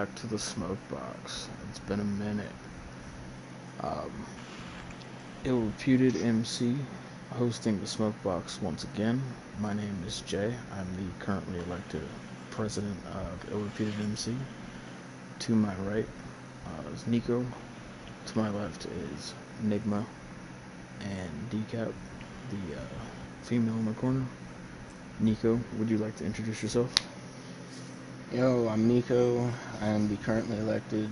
back to the smoke box. It's been a minute. Um, Ill-reputed MC hosting the smoke box once again. My name is Jay. I'm the currently elected president of Ill-reputed MC. To my right is Nico. To my left is Nigma and Decap, the female in the corner. Nico, would you like to introduce yourself? Yo, I'm Nico. I am the currently elected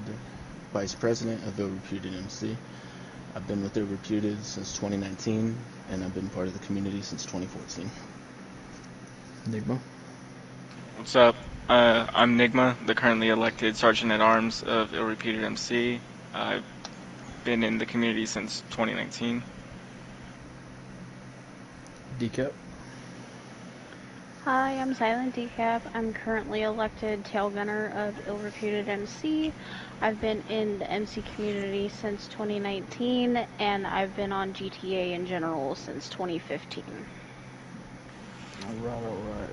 vice president of Reputed MC. I've been with Reputed since 2019, and I've been part of the community since 2014. Nigma? What's up? I'm Nigma, the currently elected Sergeant at Arms of Reputed MC. I've been in the community since 2019. Decap? Hi, I'm Silent Decap. I'm currently elected tail gunner of Ill-Reputed MC. I've been in the MC community since 2019, and I've been on GTA in general since 2015. Alright.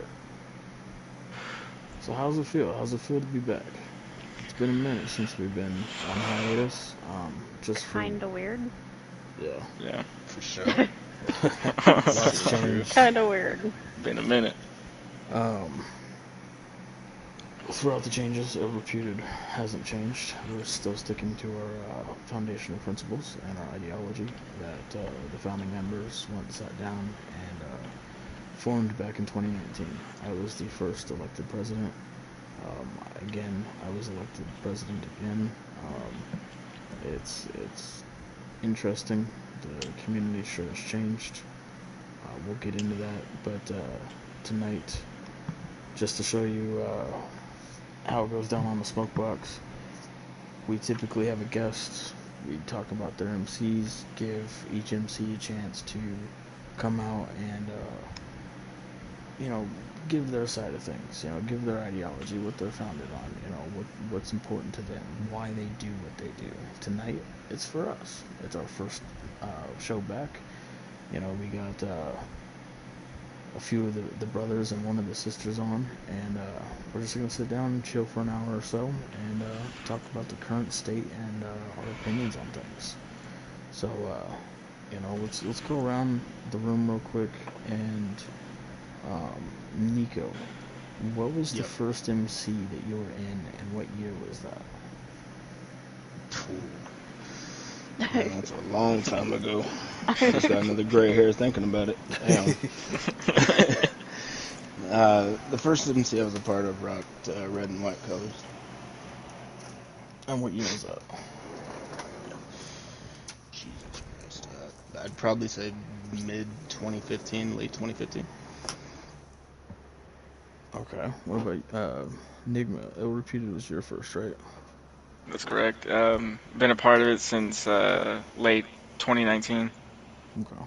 So how's it feel? How's it feel to be back? It's been a minute since we've been on hiatus. Kinda weird. Yeah, For sure. Lots changed. Kinda weird. been a minute. Throughout the changes, Reputed hasn't changed. We're still sticking to our foundational principles and our ideology that the founding members went and sat down and formed back in 2019. I was the first elected president. Again, I was elected president again. It's interesting. The community sure has changed. We'll get into that, but tonight, just to show you how it goes down on the smoke box, we typically have a guest. We talk about their MCs, give each MC a chance to come out and give their side of things, give their ideology, what they're founded on, what's important to them, why they do what they do. Tonight, it's for us. It's our first show back. We got a few of the brothers and one of the sisters on, and we're just going to sit down and chill for an hour or so and talk about the current state and our opinions on things. So, let's go around the room real quick, and Nico, what was the first MC that you were in, and what year was that? Man, that's a long time ago. Just got another gray hair thinking about it. Damn. The first MC I was a part of rocked red and white colors. And what year was that? Jesus Christ. I'd probably say mid 2015, late 2015. Okay. What about Nigma? Reputed was your first, right? That's correct. Been a part of it since late 2019. Okay.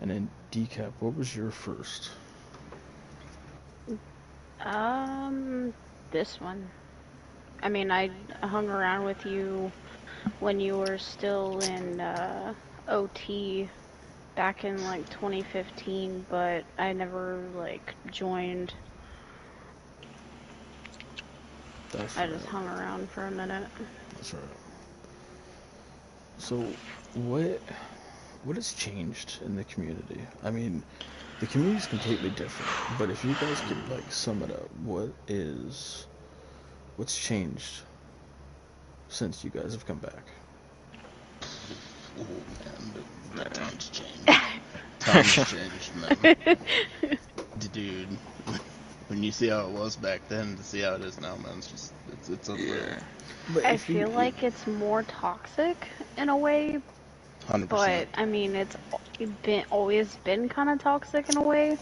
And then Decap, what was your first? This one. I mean, I hung around with you when you were still in OT back in like 2015, but I never joined. I just hung around for a minute. That's right. So, what has changed in the community? I mean, the community's completely different, but if you guys could sum it up, what's changed since you guys have come back? Oh man, times changed. Times changed, man. Dude, when you see how it was back then to see how it is now, man, it's unreal. But I feel like it's more toxic in a way, 100%. but I mean, it's always been kind of toxic in a way.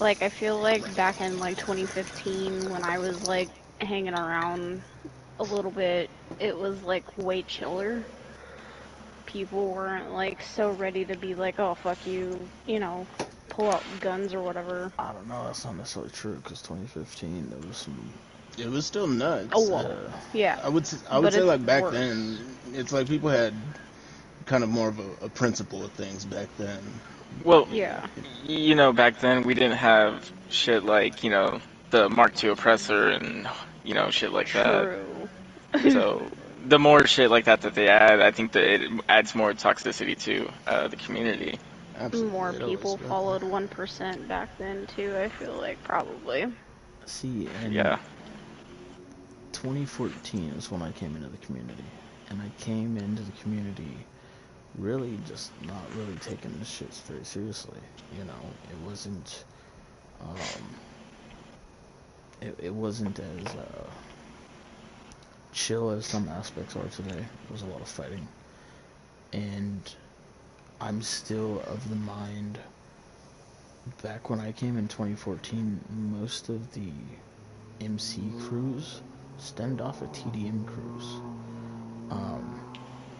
Like, I feel like back in 2015 when I was hanging around a little bit, it was way chiller. People weren't so ready to be oh, fuck you, pull out guns or whatever. I don't know, that's not necessarily true, because 2015, there was some... It was still nuts. Oh, well, yeah. I would say back then, it's people had kind of more of a principle of things back then. Well, yeah. Back then we didn't have shit like, the the Mark II oppressor and shit like that. True. So the more shit like that they add, I think that it adds more toxicity to the community. Absolutely, More it always people will. followed 1% back then too, I feel like probably. See, and Yeah. 2014 is when I came into the community, and I came into the community really just not really taking this shit very seriously. You know, it wasn't, um, it wasn't as chill as some aspects are today. There was a lot of fighting, and I'm still of the mind. Back when I came in 2014, most of the MC crews stemmed off of TDM crews. Um,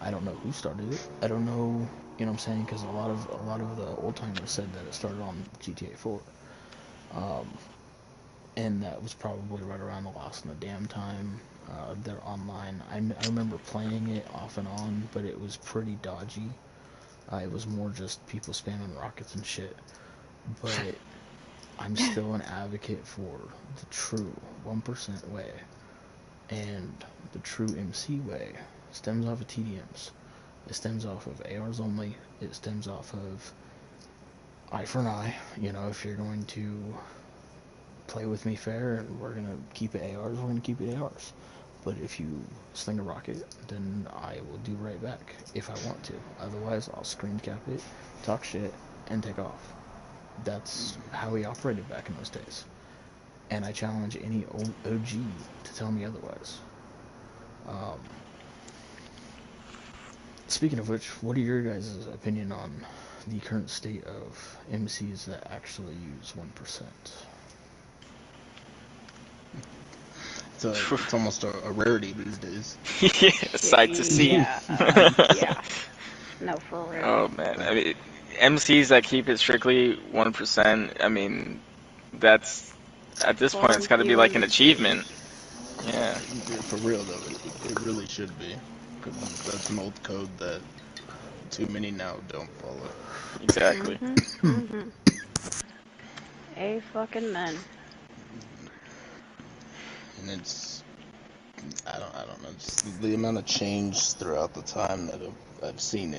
I don't know who started it. I don't know, you know what I'm saying, because a lot of the old timers said that it started on GTA 4, and that was probably right around the Lost in the Dam time. They're online. I remember playing it off and on, but it was pretty dodgy. It was more just people spamming rockets and shit. But I'm still an advocate for the true 1% way, and the true MC way stems off of TDMs. It stems off of ARs only. It stems off of eye for an eye. You know, if you're going to play with me fair and we're going to keep it ARs, we're going to keep it ARs. But if you sling a rocket, then I will do right back if I want to. Otherwise, I'll screen cap it, talk shit, and take off. That's how we operated back in those days. And I challenge any old OG to tell me otherwise. Um, Speaking of which, what are your guys' opinion on the current state of MCs that actually use 1%? It's almost a rarity these days. Yeah, sight to see. Yeah. Yeah. No, for real. Oh man, I mean, MCs that keep it strictly 1%. I mean, that's at this point it's Full-on got to be like an POUC. achievement. Yeah, For real though, it really should be, because that's an old code that too many now don't follow. exactly. Mhm. A fucking men. And I don't know, just the amount of change throughout the time that I've seen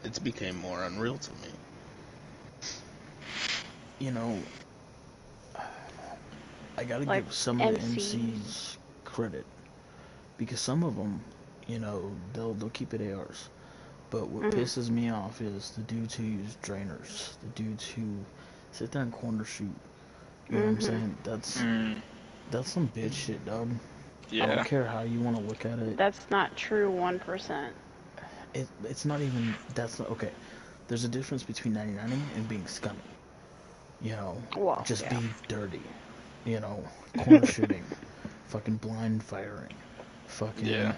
it's became more unreal to me. You know, I gotta Like give some of the MCs. MCs credit because some of them, you know, they'll keep it ARs. But what Mhm. pisses me off is the dudes who use drainers, the dudes who sit there and corner shoot. You know what I'm Mhm. saying? Mm, That's some bitch shit, dog. I don't yeah. care how you want to look at it. That's not true 1%. It's not even that's not okay. There's a difference between 99ing and being scummy. You know, Well, just yeah. be dirty. You know, corner shooting, fucking blind firing, Yeah. fucking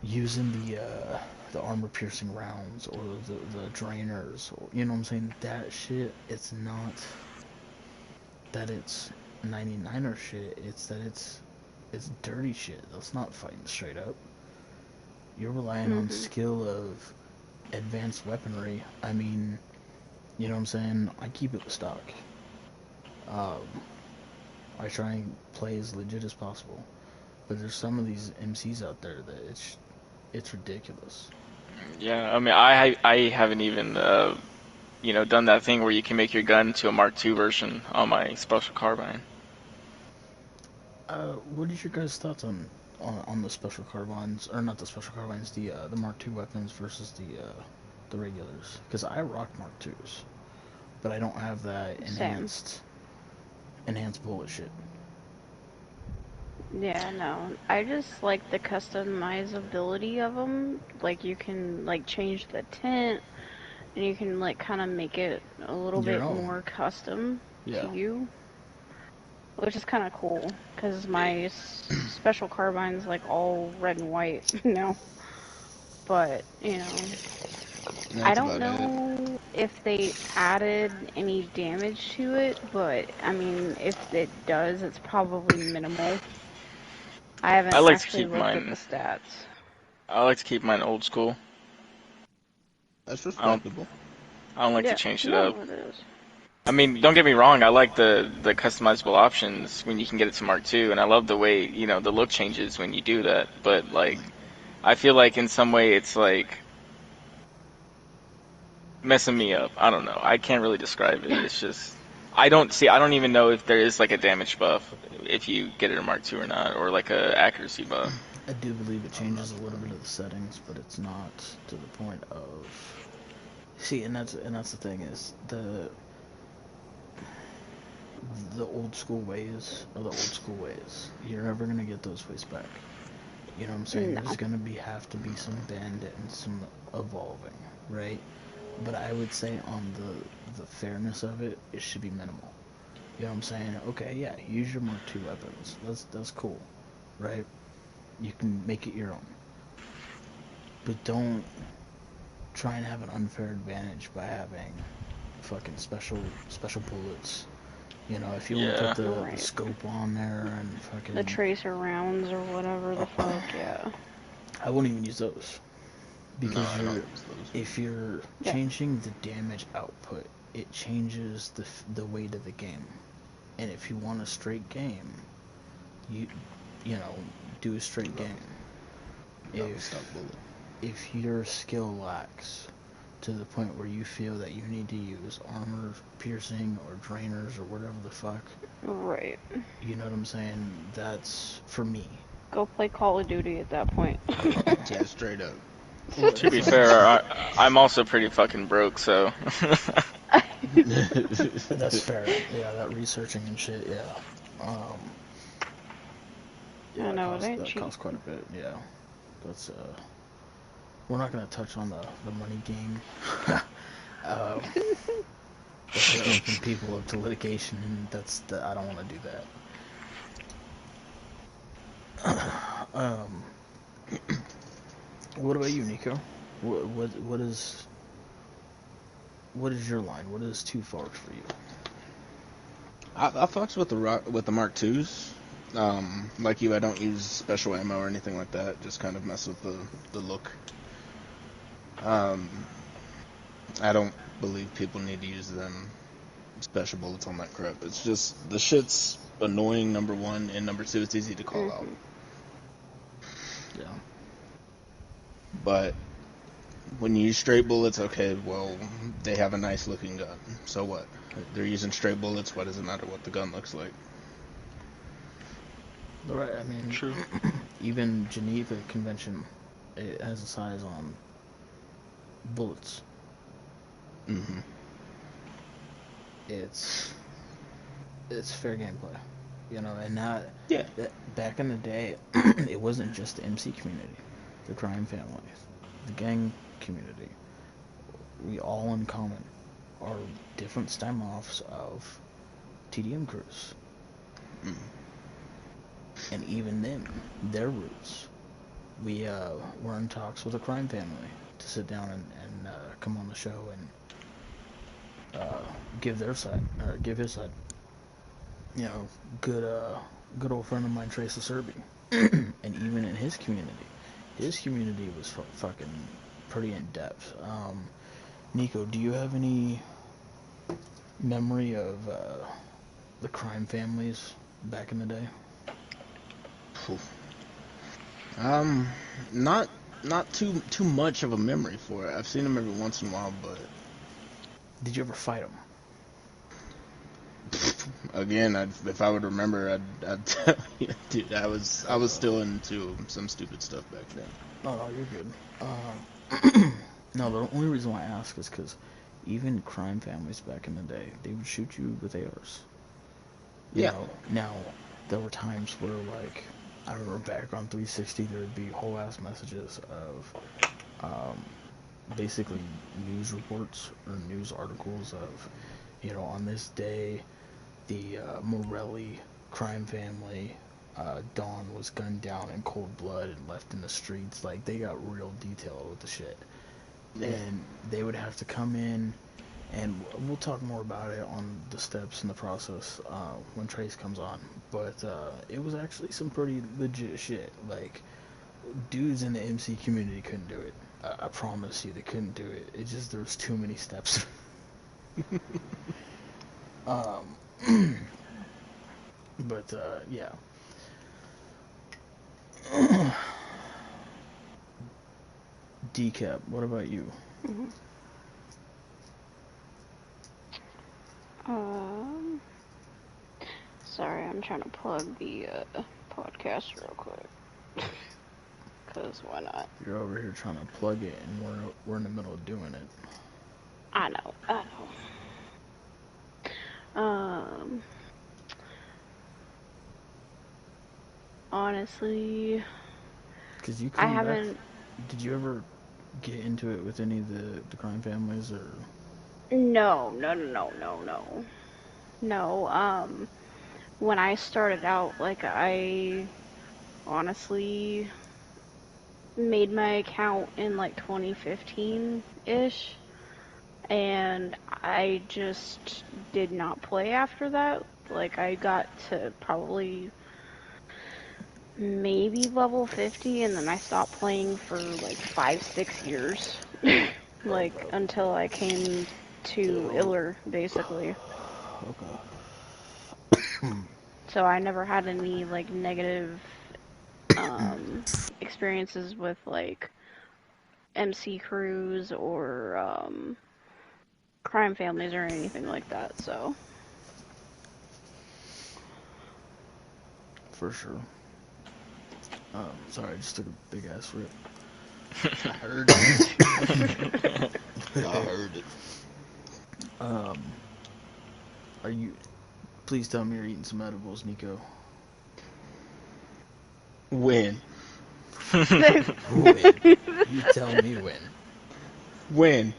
using the armor piercing rounds or the drainers. Or, you know what I'm saying? That shit. It's not that it's 99er shit. It's that it's dirty shit. That's not fighting straight up. You're relying on Mhm. skill of advanced weaponry. I mean, you know what I'm saying? I keep it with stock. Um, I try and play as legit as possible. But there's some of these MCs out there that it's ridiculous. Yeah. I mean, I haven't even done that thing where you can make your gun to a Mark II version on my special carbine. What is your guys' thoughts on the special carbines, or not the special carbines, the Mark II weapons versus the regulars? Because I rock Mark IIs, but I don't have that Same. enhanced bullet shit. Yeah, no. I just like the customizability of them. Like you can like change the tint and you can like kind of make it a little Your bit own, more custom to yeah. you, which is kind of cool because Yeah. my special carbine's like all red and white, you know. But, I That's don't about it. know if they added any damage to it, but I mean, if it does, it's probably minimal. I I haven't like to actually keep looked at the mine. stats. I like to keep mine old school. That's I don't. respectable. I don't like to Yeah, change it up. no, it is. I mean, don't get me wrong. I like the customizable options when you can get it to Mark II, and I love the way, the look changes when you do that. But like, I feel like in some way it's like messing me up. I don't know. I can't really describe it. It's just I don't even know if there is like a damage buff if you get it in Mark II or not, or like a accuracy buff. I do believe it I'm not changes a little bit sure. of the settings, but it's not to the point of. See, and that's the thing is the old school ways are the old school ways. You're never gonna get those ways back. You know what I'm saying? There's No. gonna have to be some bend and some evolving, right? But I would say on the fairness of it, it should be minimal. You know what I'm saying? Okay, yeah, use your Mark II weapons. That's cool, right? You can make it your own, but don't try and have an unfair advantage by having fucking special bullets. You know, if you want to put Yeah. the Right. scope on there and The fucking, tracer rounds or whatever the fuck, yeah. I wouldn't even use those No, because I don't you're use those. if you're Yeah. changing the damage output, it changes the weight of the game. And if you want a straight game, you you know do a straight Drop, game. drop a stock If bullet. if your skill lacks to the point where you feel that you need to use armor piercing or drainers or whatever the fuck, Right. you know what I'm saying? That's for me. Go play Call of Duty at that point. Yeah, straight up. Well, To that's be what I mean. fair, I'm also pretty fucking broke, so. That's fair. Yeah, that researching and shit. Yeah. Um. I Yeah, know, it ain't that cheap. costs quite a bit. Yeah. That's We're not gonna touch on the money game. um. That's gonna open people up to litigation, and I don't want to do that. What about you, Nico? What is your line? What is too far for you? I fucks with the Mark Twos. Like you, I don't use special ammo or anything like that. Just kind of mess with the look. Um, I don't believe people need to use them special bullets on that crap. It's just the shit's annoying. Number one, and number two, it's easy to call out. Mhm. Yeah. But when you use straight bullets, okay, well, they have a nice looking gun. So what? They're using straight bullets. Why does it matter what the gun looks like? Right. I mean, True. even Geneva Convention, it has a size on bullets. Hmm. It's it's fair gameplay, and Yeah. that back in the day, it wasn't just the MC community, the crime families, the gang community. We all in common are different stem-offs of TDM crews, Mm. and even them, their roots. We're in talks with a crime family to sit down and come on the show and give their side or give his side. You know, good good old friend of mine, Trace Serbi, and even in his community was fucking pretty in depth. Nico, do you have any memory of the crime families back in the day? Phew. Um, not not too much of a memory for it. I've seen them every once in a while, but Did you ever fight them? again, if I would remember, I'd tell you, dude. I was still into some stupid stuff back then. No, no, you're good. No, the only reason why I ask is because even crime families back in the day, they would shoot you with ARs. Yeah. Now there were times where, like, I remember back on 360, there would be whole ass messages of basically news reports or news articles of, on this day, the Morelli crime family, Dawn was gunned down in cold blood and left in the streets. Like, they got real detailed with the shit. Yeah. And they would have to come in, and we'll talk more about it on the steps in the process when Trace comes on. But it was actually some pretty legit shit. Like, dudes in the MC community couldn't do it. I promise you, they couldn't do it. It just there was too many steps. But yeah. Decap, what about you? Mhm. Um, sorry, I'm trying to plug the podcast real quick. Cause why not? You're over here trying to plug it, and we're in the middle of doing it. I know, I know. Honestly, Cause you I come back. haven't. Did you ever get into it with any of the crime families or? No, no, no, no, no, no, no. When I started out, like I honestly made my account in like 2015-ish, and I just did not play after that. Like I got to probably maybe level 50, and then I stopped playing for like 5, 6 years. Like until I came to Iller, basically. Okay. So I never had any like negative experiences with like MC crews or crime families or anything like that. So For sure. Sorry, I just took a big ass rip. I heard it. I heard it. Are you? Please tell me you're eating some edibles, Nico. When? When? You tell me when. When?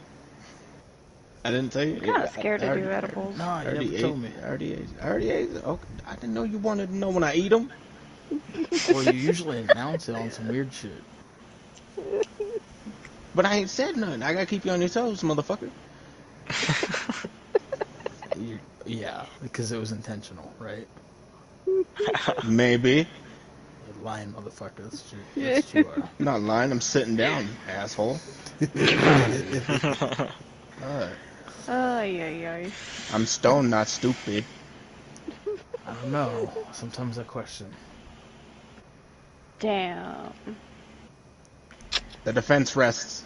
I didn't tell you. kind of I, scared I to do already, edibles. Nah, I you never already ate. told me. I already ate. I already ate. Okay. I didn't know you wanted to know when I eat them. Well, you usually announce it on some weird shit. But I ain't said nothing. I gotta keep you on your toes, motherfucker. Yeah, because it was intentional, right? Maybe. You lying motherfucker. That's what you are. I'm not lying. I'm sitting down, asshole. Alright. Ay, ay, ay. I'm stoned, not stupid. I don't know. Sometimes I question. Damn. The defense rests.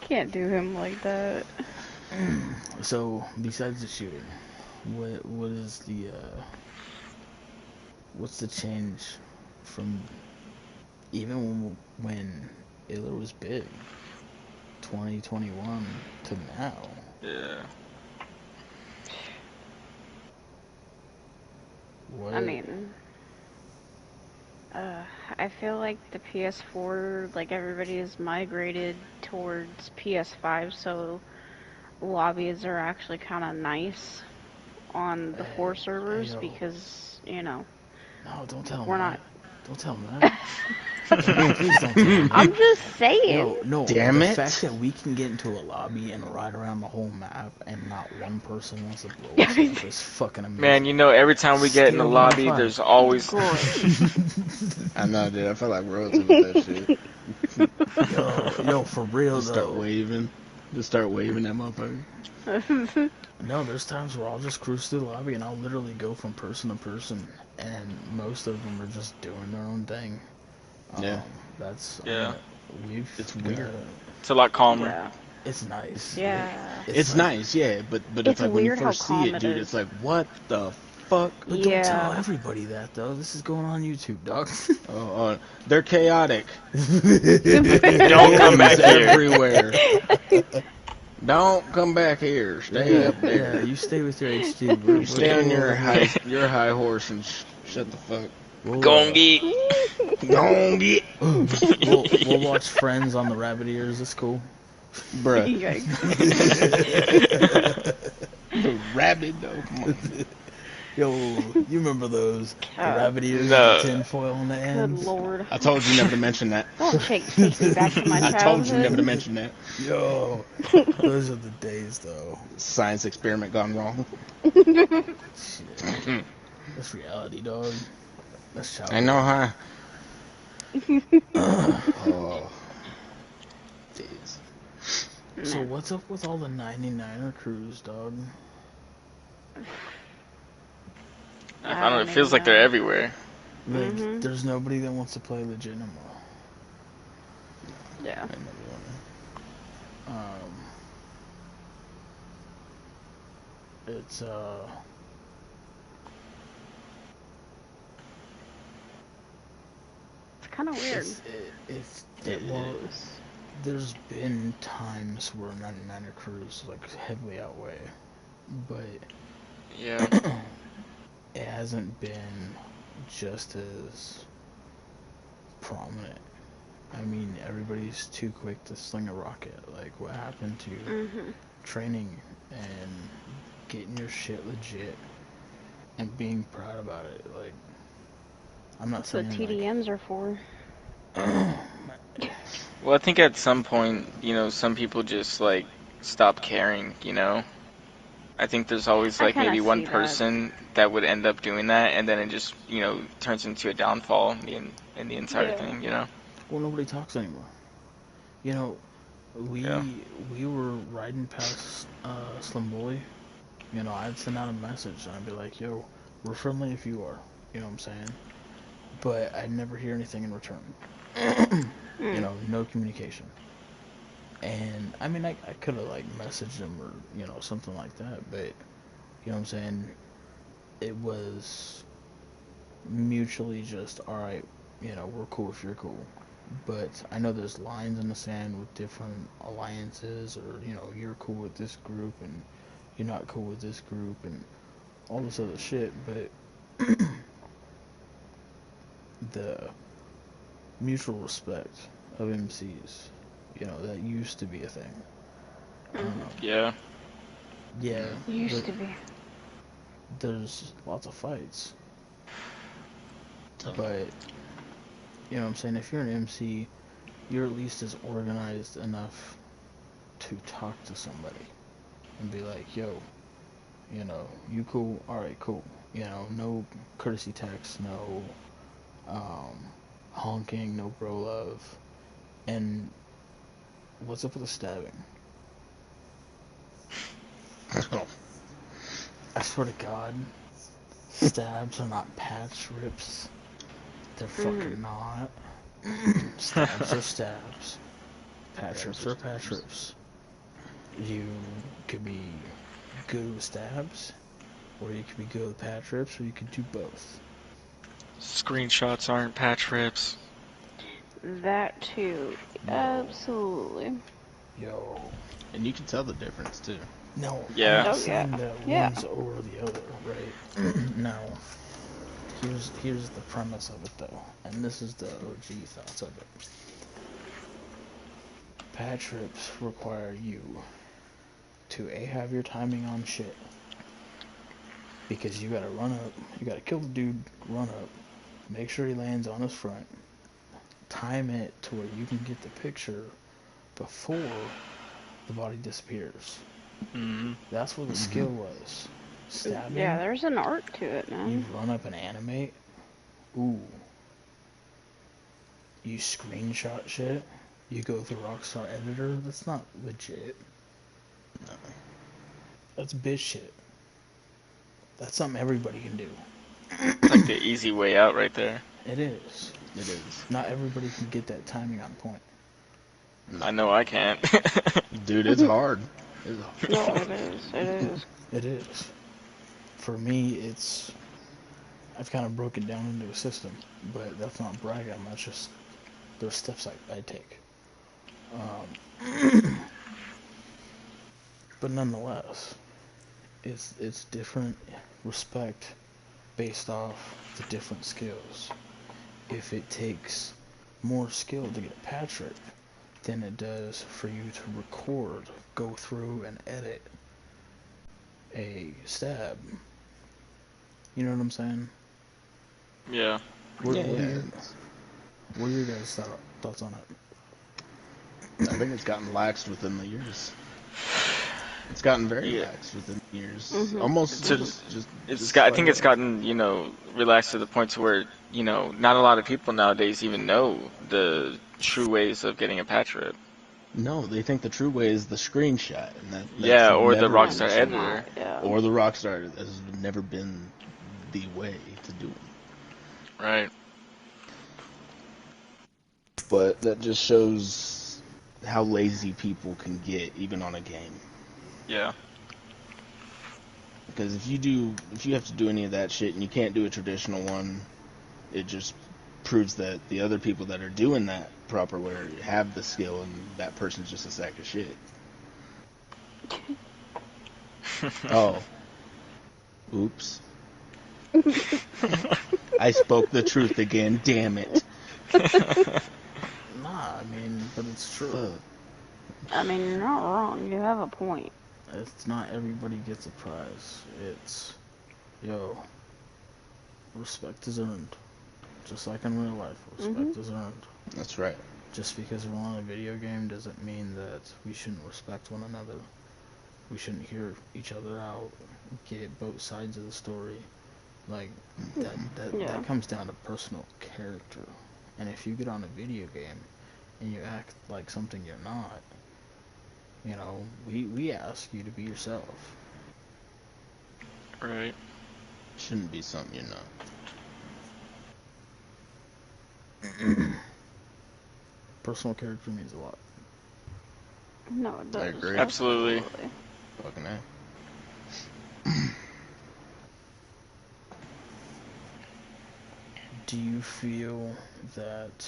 Can't do him like that. So, besides the shooting, what is the what's the change from even when Iller was big, 2021 to now? Yeah. What? I mean, uh, I feel like the PS4, like everybody is migrated towards PS5, so lobbies are actually kind of nice on the 4 Hey, servers yo, because, you know, no, don't tell him we're not. that. Don't tell him that. Please don't tell him that. I'm just saying. Yo, no, Damn the fact it. that we can get into a lobby and ride around the whole map and not one person wants to blow us up is fucking Man, amazing. you know, every time we get in the Scale 1 to lobby, 5. there's always. Great. I know, dude. I feel like royalty with that shit. Yo, for real Just start though. waving. Just start waving that motherfucker. No, there's times where I'll just cruise through the lobby and I'll literally go from person to person, and most of them are just doing their own thing. Yeah. That's Yeah. It's weird. It's a lot calmer. Yeah. It's nice. Yeah. It's like, nice, yeah, but it's It's like when you weird how first see calm it, it dude, it's is. like, what the fuck? But don't tell Yeah. everybody that though. This is going on YouTube, dog. Oh, they're chaotic. Don't come back Hymns here. everywhere. Don't come back here. Stay up Yeah, there. you stay with your HD. You stay on your high horse and shut the fuck. We'll, Gon' get. Don't get, we'll watch Friends on the rabbit ears. It's cool. bruh. Yikes. The rabbit though. Come on. Yo, you remember those? The God. rabbit ears with No. the tin foil on the Good ends? lord. I told you never to mention that. Don't take me back to my I told you never to childhood. mention that. Yo, those are the days though. Science experiment gone wrong. Shit. That's reality, dog. That's childhood. I know, huh? Oh, days. So Nah. what's up with all the 99er crews, dog? I I don't know. It don't feels even like they're know. everywhere. Like, Mhm. there's nobody that wants to play legit no more. Yeah. I never wanna. Um, it's It's kind of weird. well, It is. there's been times where 99er crews like heavily outweigh, but Yeah. it hasn't been just as prominent. I mean, everybody's too quick to sling a rocket. Like, what happened to Mhm. training and getting your shit legit and being proud about it? Like, I'm not That's what saying like, TDMs are for. Well, I think at some point, some people just like stop caring, I think there's always I like kind of maybe one see that. person that would end up doing that, and then it just, turns into a downfall in the entire Yeah. thing. well, nobody talks anymore. You know, Yeah. we were riding past Slim Bully. You know, I'd send out a message and I'd be like, "Yo, we're friendly if you are." You know what I'm saying? But I'd never hear anything in return. You Mm. know, no communication. And I mean, I could have like messaged him or something like that, but you know what I'm saying? It was mutually just all right. We're cool if you're cool. But I know there's lines in the sand with different alliances, or you're cool with this group and you're not cool with this group and all this other shit. But the mutual respect of MCs, that used to be a thing. Mhm. Yeah. Yeah, Yeah. there, Used to be. there's lots of fights, Ton. but you know what I'm saying? If you're an MC, you're at least as organized enough to talk to somebody and be like, yo, you cool? All right, cool. No courtesy text, no um, honking, no bro love. And what's up with the stabbing? Oh, I swear to God, stabs are not patch rips. They're Mhm. fucking not. Stabs are stabs. Patch stabs rips are are patch stabs. rips. You could be good with stabs, or you could be good with patch rips, or you could do both. Screenshots aren't patch rips. That too. Yo, Absolutely. yo. And you can tell the difference too. No, I'm Yeah. not Oh yeah. saying that Yeah. one's over the other, right? No. Here's the premise of it though, and this is the OG thoughts of it. Patch rips require you to have your timing on shit, because you gotta run up, you gotta kill the dude, run up, make sure he lands on his front, time it to where you can get the picture before the body disappears. Hmm. That's where the Mm-hmm. skill was. Yeah, Stabbing, there's an art to it, you man. run up and animate. Ooh, you screenshot shit. You go through Rockstar Editor. That's not legit. No. That's bitch shit. That's something everybody can do. It's like the easy way out right there. It is. It is. Not everybody can get that timing on point. No. I know I can't. Dude, it's hard. It's No, it hard. is. It is. It is. For me, it's I've kind of broken down into a system, but that's not bragging. That's just those steps I take. But nonetheless, it's different respect based off the different skills. If it takes more skill to get a patch rip than it does for you to record, go through and edit a stab, you know what I'm saying? Yeah. What, Yeah, what are yeah. your what are your guys' thoughts on it? I think it's gotten laxed within the years. It's gotten very Yeah. lax within the years. Mhm. Almost To, just I slight think it's up. gotten, relaxed to the point to where, not a lot of people nowadays even know the true ways of getting a patch rip. No, they think the true way is the screenshot, and that's Yeah, or the never Yeah, been Rockstar it's true. editor. not. Yeah. Or the Rockstar has never been the way to do it. Right. But that just shows how lazy people can get, even on a game. Yeah. Because if you have to do any of that shit and you can't do a traditional one, it just proves that the other people that are doing that proper way have the skill, and that person's just a sack of shit. Oh, oops. I spoke the truth again. Damn it. Nah, I mean, but it's true. Fuck. I mean, you're not wrong. You have a point. It's not everybody gets a prize. It's, yo, respect is earned. Just like in real life, respect is earned. That's right. Just because we're on a video game doesn't mean that we shouldn't respect one another. We shouldn't hear each other out, get both sides of the story. Like, that comes down to personal character. And if you get on a video game and you act like something you're not, you know, we ask you to be yourself. Right. Shouldn't be something you're not. Personal character means a lot. No, it does. I agree. Absolutely. Fucking A. Do you feel that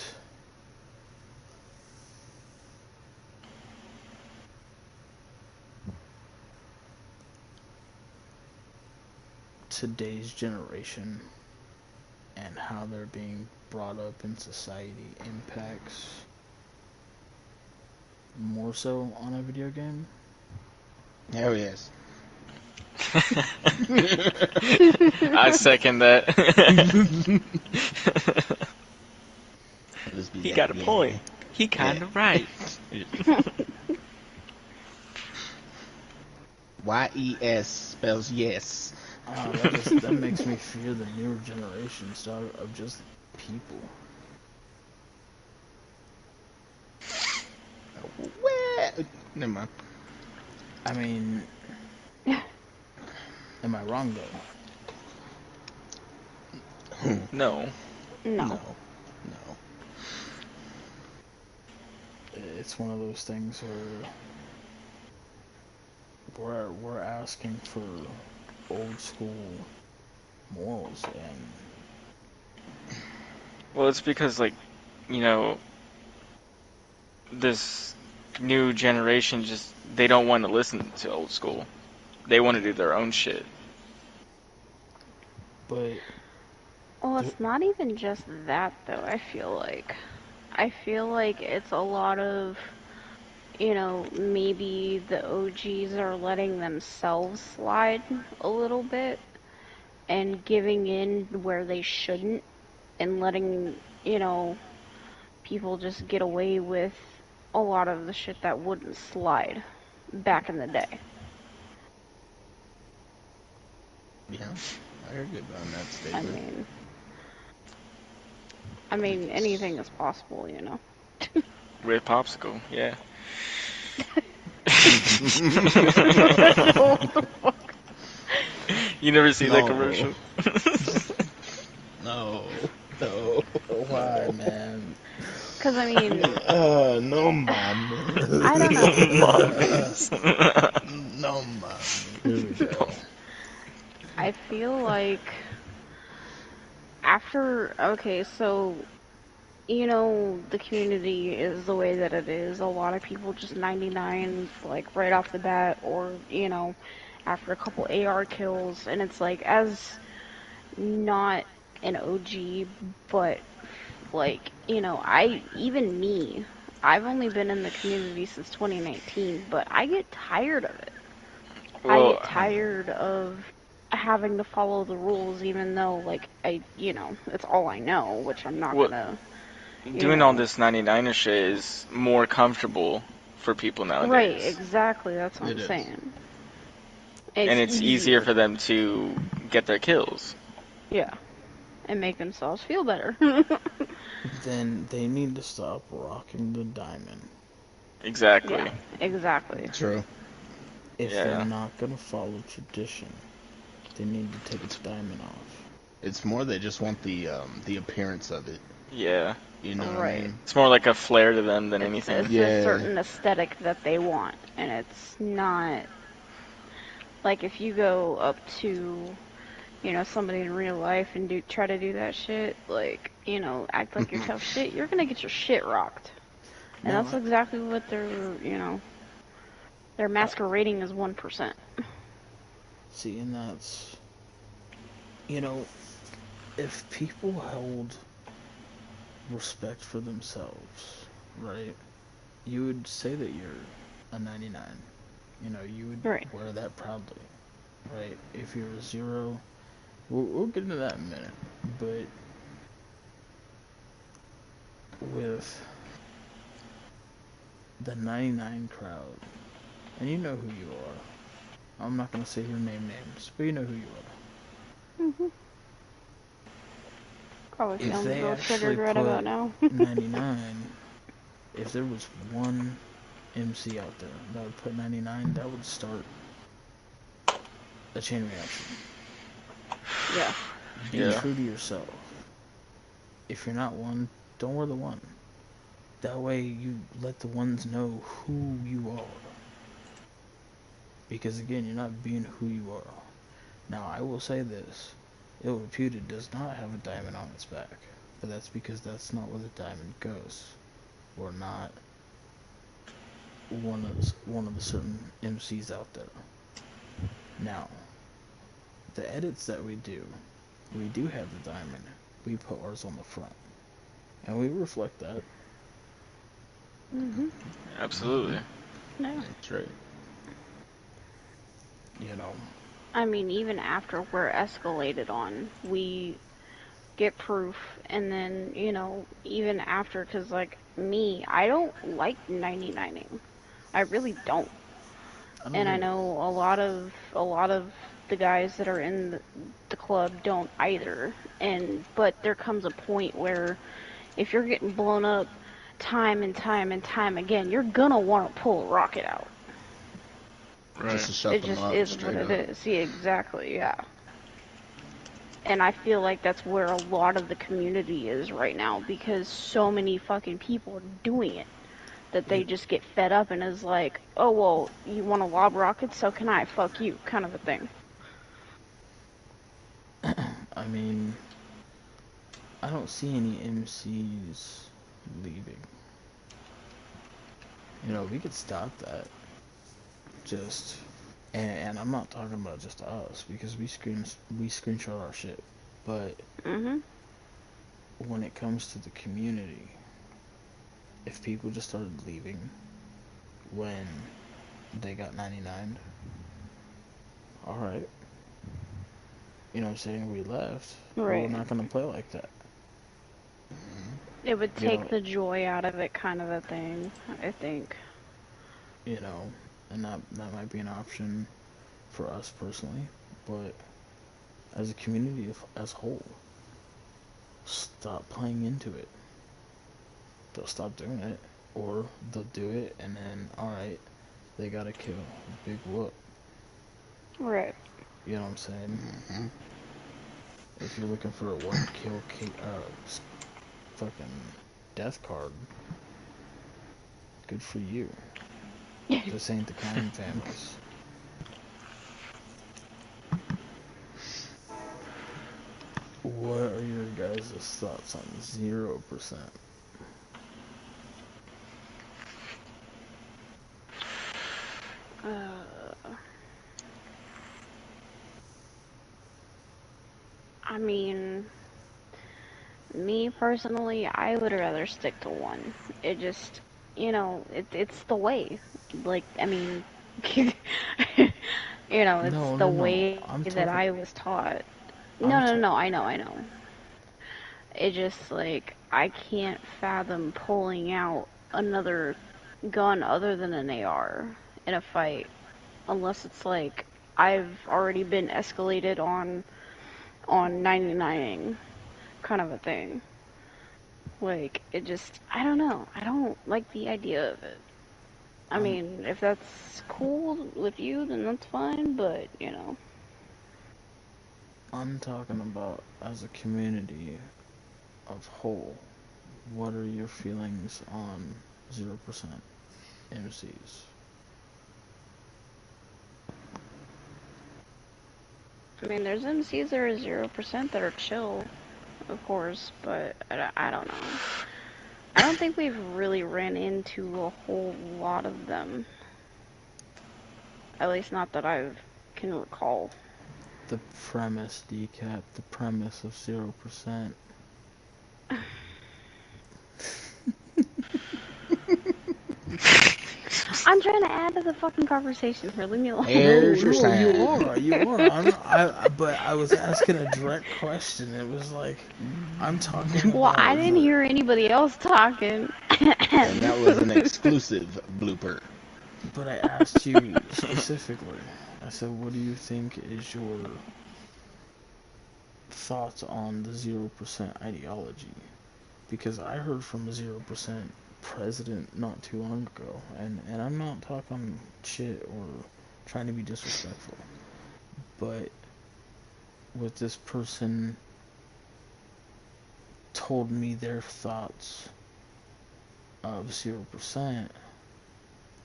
today's generation and how they're being brought up in society impacts more so on a video game? Hell yes. I second that. He got a point. He kind of right. YES spells yes. That makes me fear the newer generations of just people. Never mind. I mean, am I wrong though? No. No. No. It's one of those things where we're asking for old school morals, and Well, it's because, like, you know, this new generation they don't want to listen to old school. They want to do their own shit. but Well, it's not even just that, though, I feel like it's a lot of, maybe the OGs are letting themselves slide a little bit and giving in where they shouldn't and letting, people just get away with a lot of the shit that wouldn't slide back in the day. Yeah, I heard good on that statement. I mean, anything is possible, Red popsicle, yeah. You never see that commercial? No. why, man? Because, I mean, No, mom. I don't know. No, mom. Here we go. I feel like so, the community is the way that it is. A lot of people just 99, like, right off the bat, or, after a couple AR kills, and it's like, as not an OG, but, like, I've only been in the community since 2019, but I get tired of it. I Well, get tired of having to follow the rules, even though, like, it's all I know, which I'm not Well, gonna. doing all this 99er shit is more comfortable for people nowadays. Right, exactly. That's what It I'm is. saying. And it's easier for them to get their kills. Yeah, and make themselves feel better. Then they need to stop rocking the diamond. Exactly. Yeah, exactly. True. If they're Yeah. not gonna follow tradition, they need to take It's the diamond off. it's more they just want the appearance of it. Yeah. You know what I Right. mean? It's more like a flair to them than anything. It's a Yeah. certain aesthetic that they want, and it's not like if you go up to, somebody in real life and try to do that shit, like, act like you're tough shit, you're gonna get your shit rocked. And Now, that's exactly what they're I masquerading as 1%. see, and that's, you know, if people held respect for themselves, right? You would say that you're a 99. You would Right. wear that proudly, right? If you're a zero, we'll get into that in a minute. But with the 99 crowd, and you know who you are. I'm not gonna say your names, but you know who you Mhm. Probably are. If feeling a they little actually triggered right put about now. 99, if there was one MC out there that would put 99, that would start a chain reaction. Yeah. Be Yeah. true to yourself. If you're not one, don't wear the one. That way you let the ones know who you are. Because again, you're not being who you are. Now, I will say this. Ill Reputed does not have a diamond on its back. But that's because that's not where the diamond goes. We're not one of the certain MCs out there. Now, the edits that we do have the diamond. We put ours on the front. And we reflect that, Mhm. Absolutely. Yeah. That's right. you know. I mean, even after we're escalated on, we get proof, and then, even after, because, like, me, I don't like 99ing. I really don't. I don't And I either. know a lot of the guys that are in the club don't either. But there comes a point where if you're getting blown up time and time and time again, you're gonna want to pull a rocket out. Just Right. to shut It them just up is what straight it up. is. Yeah, exactly. Yeah. And I feel like that's where a lot of the community is right now because so many fucking people are doing it that they You, just get fed up and is like, oh, well, you want to lob rockets? So can I? Fuck you, kind of a thing. I mean, I don't see any MCs leaving. We could stop that. Just and I'm not talking about just us because we screenshot our shit. But Mhm. when it comes to the community, if people just started leaving when they got 99, all right, what I'm saying, we left, but we're Right. not gonna play like that. It would You take know, the joy out of it, kind of a thing, I think. you know, and that might be an option for us personally, but as a community as a whole, stop playing into it. They'll stop doing it, or they'll do it, and then all right, they got to kill. Big whoop. Right. You know what I'm saying? Hmm. If you're looking for a one kill, fucking death card, good for you. This ain't the crime families. What are your guys' thoughts on 0%? uh, I mean, me personally, I would rather stick to one. It just, it's the way. Like, I mean, it's No, the no, no. way I'm that talking. I was taught. No, I'm no, talking. no, I know, I know. It just, like, I can't fathom pulling out another gun other than an AR in a fight unless it's like I've already been escalated on 99ing kind of a thing. Like, it just, I don't know. I don't like the idea of it. I mean, if that's cool with you, then that's fine, but, you know. I'm talking about as a community of whole. What are your feelings on 0% MCs? I mean, there's MCs that are 0% that are chill, of course, but I don't know. I don't think we've really ran into a whole lot of them. At least not that I can recall. The premise, decap, the premise of 0%. I'm trying to add to the fucking conversation here. Leave me alone. Here's your No, you sign. are, you are. But I was asking a direct question. It was like, I'm talking Well, I about didn't the. hear anybody else talking. And that was an exclusive blooper. But I asked you specifically. I said, what do you think is your thoughts on the 0% ideology? Because I heard from a 0% president not too long ago, and I'm not talking shit or trying to be disrespectful, but what this person told me their thoughts of 0%,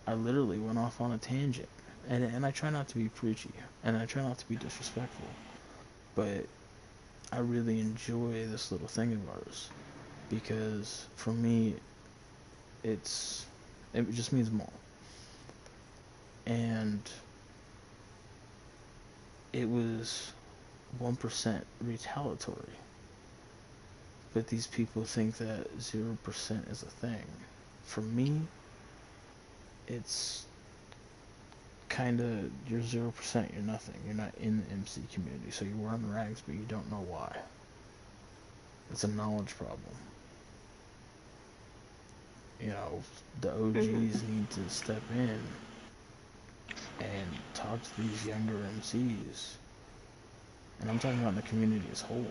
I literally went off on a tangent. And I try not to be preachy, and I try not to be disrespectful, but I really enjoy this little thing of ours because for me, it just means more. And it was 1% retaliatory. But these people think that 0% is a thing. For me, it's kind of, you're 0%, you're nothing. You're not in the MC community. So you're wearing rags, but you don't know why. It's a knowledge problem. You know, the OGs need to step in and talk to these younger MCs. And I'm talking about the community as a whole.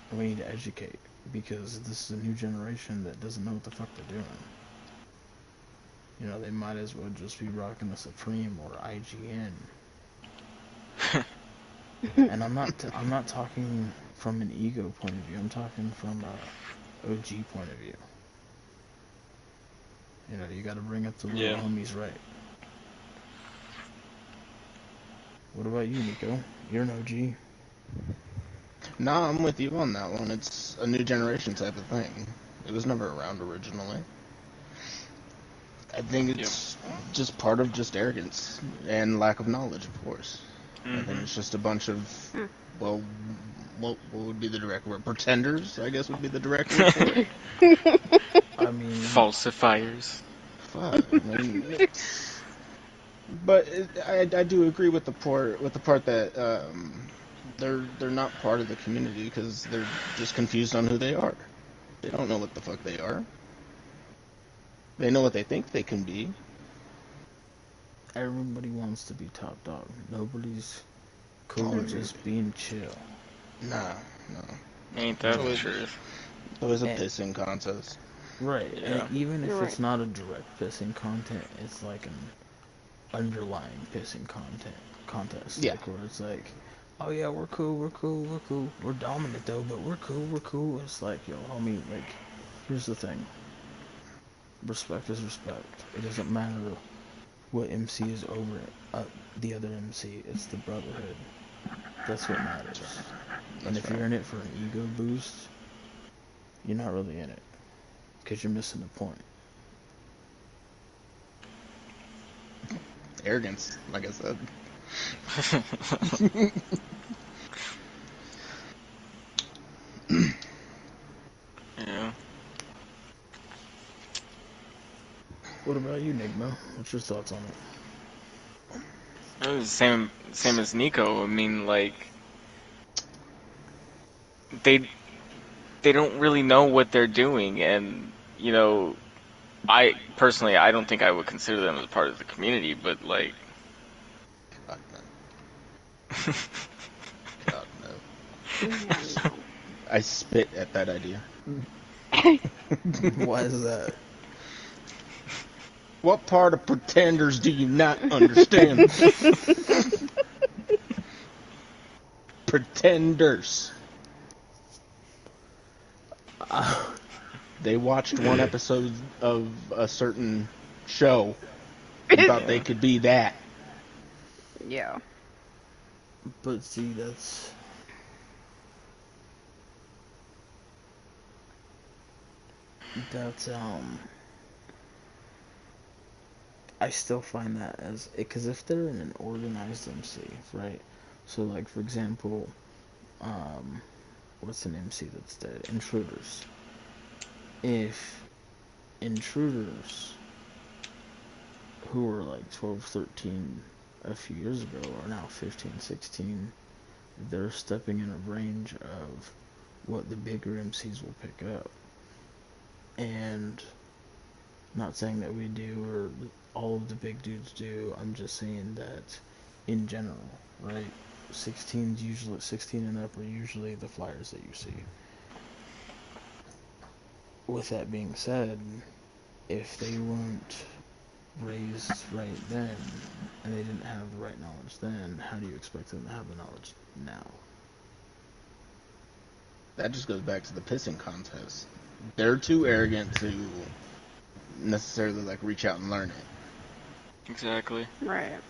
And we need to educate because this is a new generation that doesn't know what the fuck they're doing. You know, they might as well just be rocking a Supreme or IGN. And I'm not talking from an ego point of view. I'm talking from a OG point of view. You know, you got to bring up the little homies right. What about you, Nico? You're an OG. No, I'm with you on that one. It's a new generation type of thing. It was never around originally. I think it's just part of just arrogance and lack of knowledge, of course. I think it's just a bunch of, well, what would be the direct word? Pretenders, I guess would be the direct word for it. I mean, falsifiers. Fuck, I mean, but I do agree with the part that they're not part of the community because they're just confused on who they are. They don't know what the fuck they are. They know what they think they can be. everybody wants to be top dog. Nobody's cool with just being chill. Nah, no. Ain't that the So truth? it was a pissing contest. Right, Yeah. and even if You're it's right. not a direct pissing content, it's like an underlying pissing contest. Yeah. Like where it's like, oh yeah, we're cool, we're cool, we're cool. We're dominant though, but we're cool, we're cool. It's like, yo, homie, like, here's the thing. Respect is respect. It doesn't matter what MC is over the other MC. It's the brotherhood. That's what matters. And if you're in it for an ego boost, you're not really in it. Because you're missing the point. Arrogance, like I said. Yeah. What about you, Nigma? What's your thoughts on it? It was the same as Nico. I mean, like they they don't really know what they're doing, and you know, I personally I don't think I would consider them as part of the community, but like, God, no. God, no. Yeah, I spit at that idea. Why is that? What part of Pretenders do you not understand? Pretenders. They watched one episode of a certain show and thought they Yeah. could be that. Yeah. But see, that's I still find that as because if they're in an organized MC, right? So like for example, um, what's an MC that's dead? Intruders. If intruders who were like 12, 13 a few years ago are now 15, 16, they're stepping in a range of what the bigger MCs will pick up. And not saying that we do or all of the big dudes do. I'm just saying that in general, right? 16 and up are usually the flyers that you see. With that being said, if they weren't raised right then and they didn't have the right knowledge then, how do you expect them to have the knowledge now? That just goes back to the pissing contest. They're too arrogant to necessarily like reach out and learn it. Exactly. Right.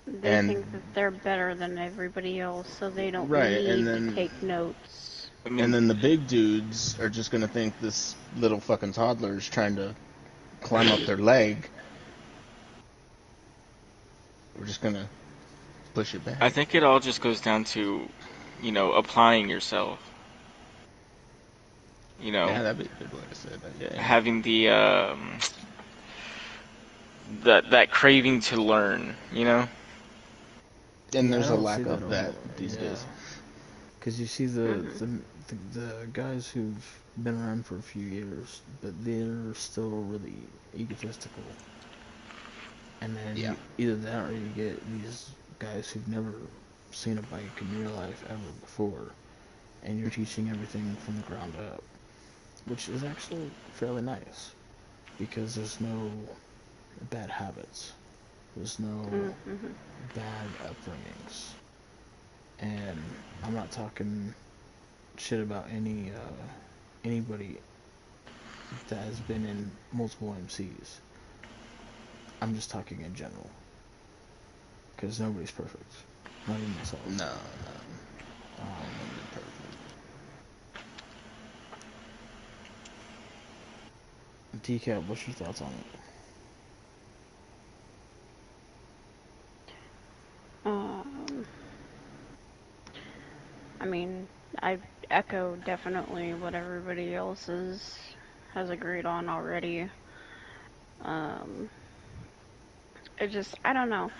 They And think that they're better than everybody else, so they don't right, need and to then take notes. I and mean, then the big dudes are just gonna think this little fucking toddler is trying to climb up their leg. We're just gonna push it I back. think it all just goes down to, applying yourself. You know, Yeah, that'd be a good way to say that. Yeah. having the that craving to learn. And Yeah, I there's a don't see lack that of a that whole. these Yeah, days. because you see Mhm. the guys who've been around for a few years, but they're still really egotistical. And then Yeah. either that or you get these guys who've never seen a bike in real life ever before, and you're teaching everything from the ground up, which is actually fairly nice because there's no bad habits, there's no Mhm. bad upbringings, and I'm not talking shit about anybody that has been in multiple MCs. I'm just talking in general because nobody's perfect, not even myself. No, Um, nobody's perfect. DCAP, what's your thoughts on it? Um, I mean, I echo definitely what everybody else has agreed on already. Um, I don't know.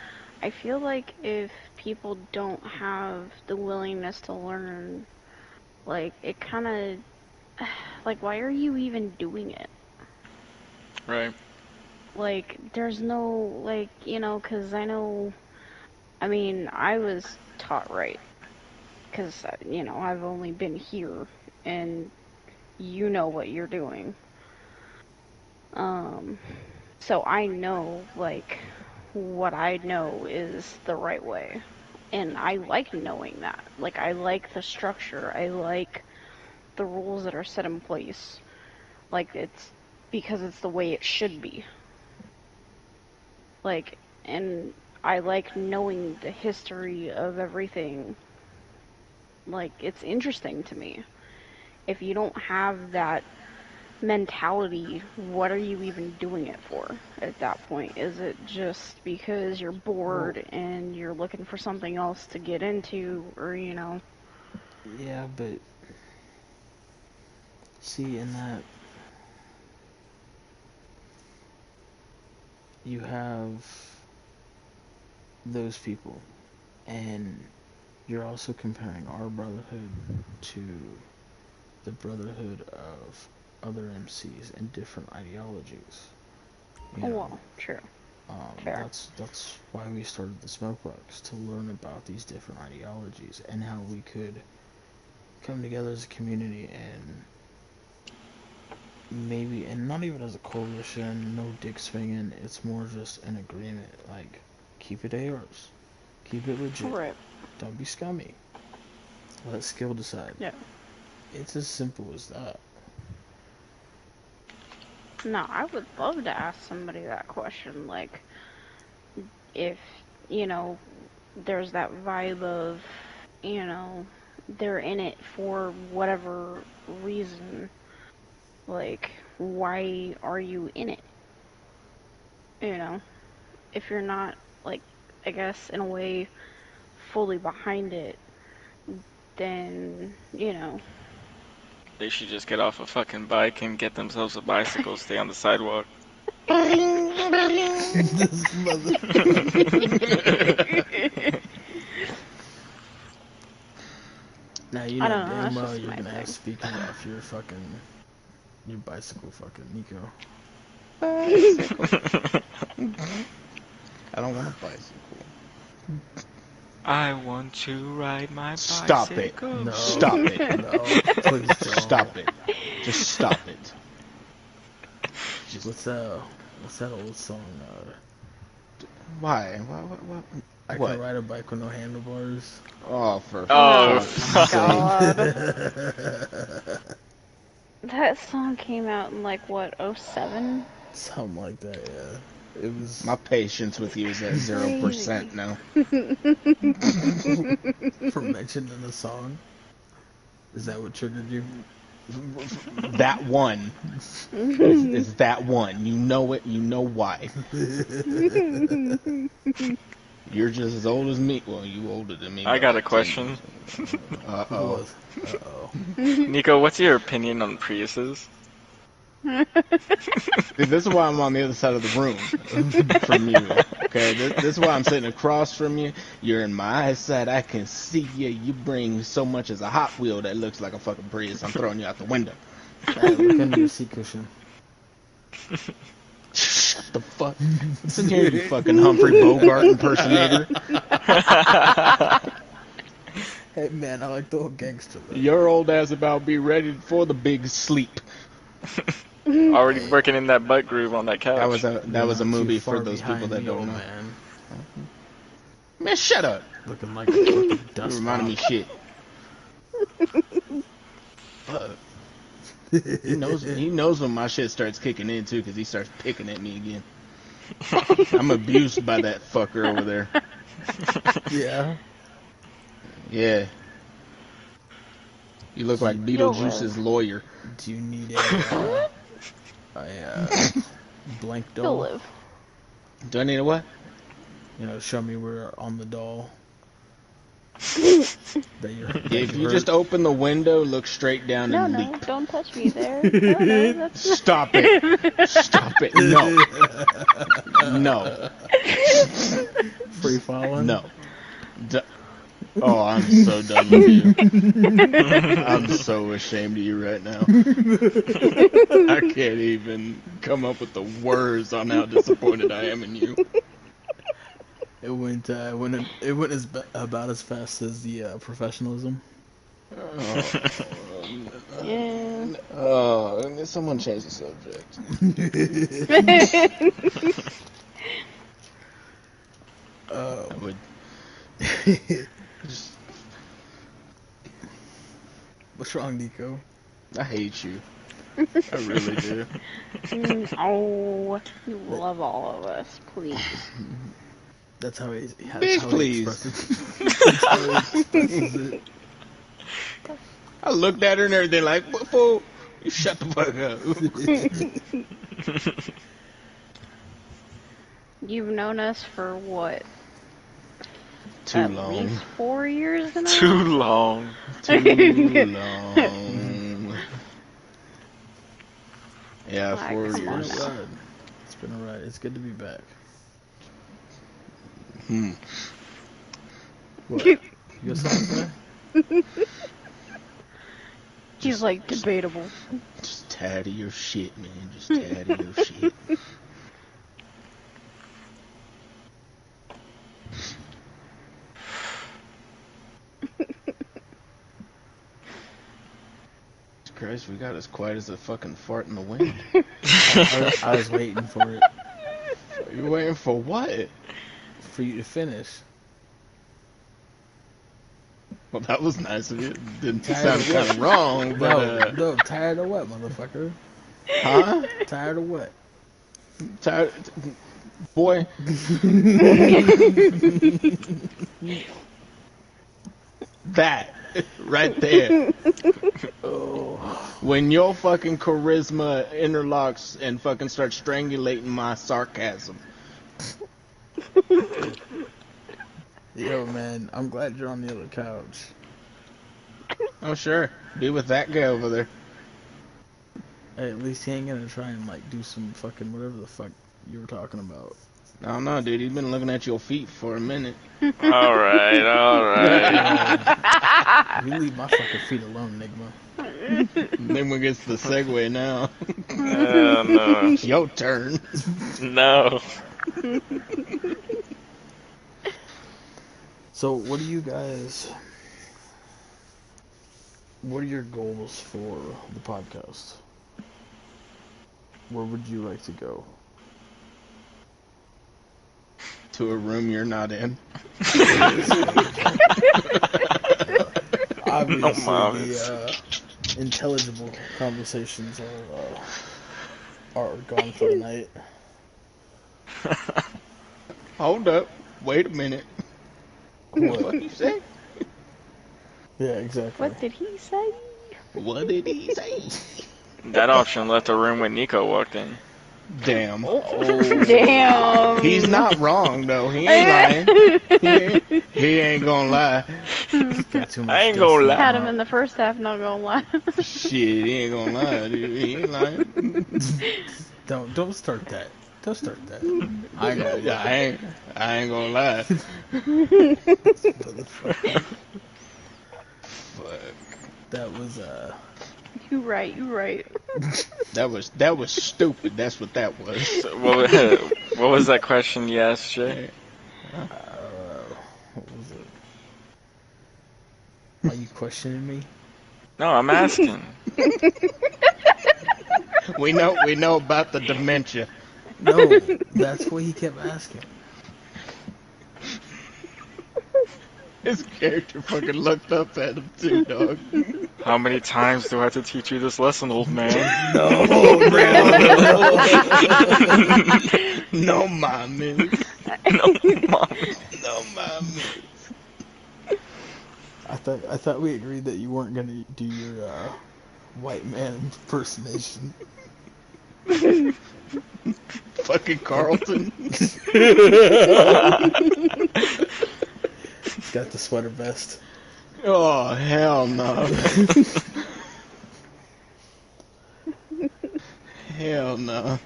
I feel like if people don't have the willingness to learn, like, it kind of, like, why are you even doing it? Right. Like, there's no, like, 'cause I mean, I was taught right, 'cause, I've only been here, and you know what you're doing. Um, so I know, like, what I know is the right way. And I like knowing that. Like, I like the structure. I like the rules that are set in place. Like, it's because it's the way it should be. Like, and I like knowing the history of everything. Like, it's interesting to me. If you don't have that mentality, what are you even doing it for at that point? Is it just because you're Well, bored and you're looking for something else to get into, or? yeah, but see, in that you have those people, and you're also comparing our brotherhood to the brotherhood of other MCs and different ideologies. You Oh, know, well, true. Fair. that's why we started the Smoke Box to learn about these different ideologies and how we could come together as a community and maybe, and not even as a coalition, no dick swinging. It's more just an agreement. Like, keep it ARs, keep it legit. Right. Don't be scummy. Let skill decide. Yeah. It's as simple as that. No, I would love to ask somebody that question. Like, if, you know, there's that vibe of, you know, they're in it for whatever reason. Like, why are you in it? You know, if you're not, like, I guess, in a way, fully behind it, then, you know. They should just get off a fucking bike and get themselves a bicycle, stay on the sidewalk. This mother. Now you I know don't know, damn that's well just you're my gonna have thing. speakers off your bicycle, fucking Nico. Bicycle. I don't want a bicycle. I want to ride my Stop it. bicycle. No, Stop it. no, please don't. Stop it. Just stop it. Just What's that old song? why? I What? can ride a bike with no handlebars. Oh, for Oh, fuck's sake. God. That song came out in, like, what, 07? Something like that, yeah. It was My patience with you is at 0% now. for mentioned in the song. Is that what triggered you? That one. It's that one. You know it. You know why. You're just as old as me. Well, you older than me. I by got a like 10 question. years. Uh-oh. Uh-oh. Nico, what's your opinion on Priuses? Dude, this is why I'm on the other side of the room from you. Okay, this is why I'm sitting across from you. You're in my eyesight. I can see you. You bring so much as a Hot Wheel that looks like a fucking Prius. I'm throwing you out the window. Hey, look under your seat cushion. Shut the fuck. What's in here, you fucking Humphrey Bogart impersonator? Hey man, I like the old gangster look. Your old ass about to be ready for the big sleep. Already working in that butt groove on that couch. That was a You're not movie too far for those people behind that me, don't old know. man. Man, shut up. Looking like a fucking You dust reminded me bomb. shit. Fuck. He knows when my shit starts kicking in too, because he starts picking at me again. I'm abused by that fucker over there. Yeah. Yeah. You look like You'll Beetlejuice's live. lawyer. Do you need a blank You'll doll? live. Do I need a what? You know, show me where on the doll that you're. If you just open the window, look straight down No, and no, leap. don't touch me there. No, that's not. Stop it. Stop it. No. No. Free falling. No. Oh, I'm so done with you. I'm so ashamed of you right now. I can't even come up with the words on how disappointed I am in you. It went about as fast as the professionalism. Yeah. Oh, someone change the subject. I would just. What's wrong, Nico? I hate you. I really do. Oh, you love all of us, please. That's how he. Bitch, please. That's how he expresses it. I looked at her and everything like, what fool? You shut the fuck up. You've known us for what? Too At long. least 4 years now? Too long. Too long. Yeah, Like, 4 come on years. now. It's been a ride. It's good to be back. What? You got something to say? He's like, debatable. Just tired of your shit, man. Just tired of your shit. Christ, we got as quiet as a fucking fart in the wind. I was waiting for it. You waiting for what? For you to finish. Well, that was nice of you. Didn't Tired sound of kind of what? wrong, but No, tired of what, motherfucker? huh? Tired of what? Tired, boy. That right there. Oh, When your fucking charisma interlocks and fucking starts strangulating my sarcasm. yo, man, I'm glad you're on the other couch. Oh, sure. Be with that guy over there. Hey, at least he ain't gonna try and like do some fucking whatever the fuck you were talking about. I don't know, dude. He's been looking at your feet for a minute. All right, all right. You leave my fucking feet alone, Nigma. Nigma gets the segue now. No, It's your turn. no. So, what are your goals for the podcast? Where would you like to go? To a room you're not in. Obviously, Mames. the intelligible conversations are gone for the night. Hold up. Wait a minute. What? What you say? Yeah, exactly. What did he say? What did he say? That option left a room when Nico walked in. Damn. Damn. He's not wrong though. He ain't lying. He ain't gonna lie. Got too much I ain't dust gonna in lie. my Had him mouth. in the first half, not gonna lie. Shit, he ain't gonna lie, dude. He ain't lying. Don't start that. Don't start that. I ain't gonna lie. Motherfucker. Fuck. That was You right. That was stupid. That's what that was. So, what was that question you asked, Jay? what was it? Are you questioning me? No, I'm asking. We know about the dementia. No, that's what he kept asking. His character fucking looked up at him too, dog. How many times do I have to teach you this lesson, old man? No, no, mommy. No, mom. No, mommy. I thought we agreed that you weren't gonna do your white man impersonation. Fucking Carlton. He's got the sweater vest. Oh, hell no. Hell no.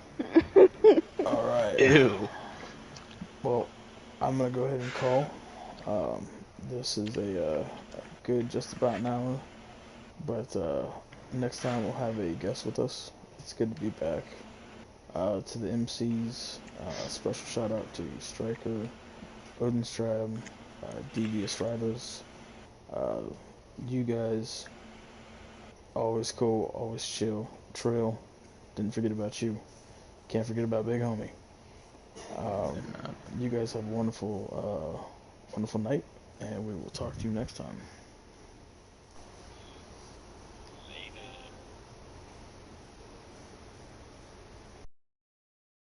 Alright. Ew. Well, I'm gonna go ahead and call. This is a good just about an hour. But next time we'll have a guest with us. It's good to be back. To the MCs, special shout out to Striker, Odinstrab, Devious Riders. You guys, always cool, always chill. Trail, didn't forget about you. Can't forget about Big Homie. You guys have a wonderful night, and we will talk to you next time.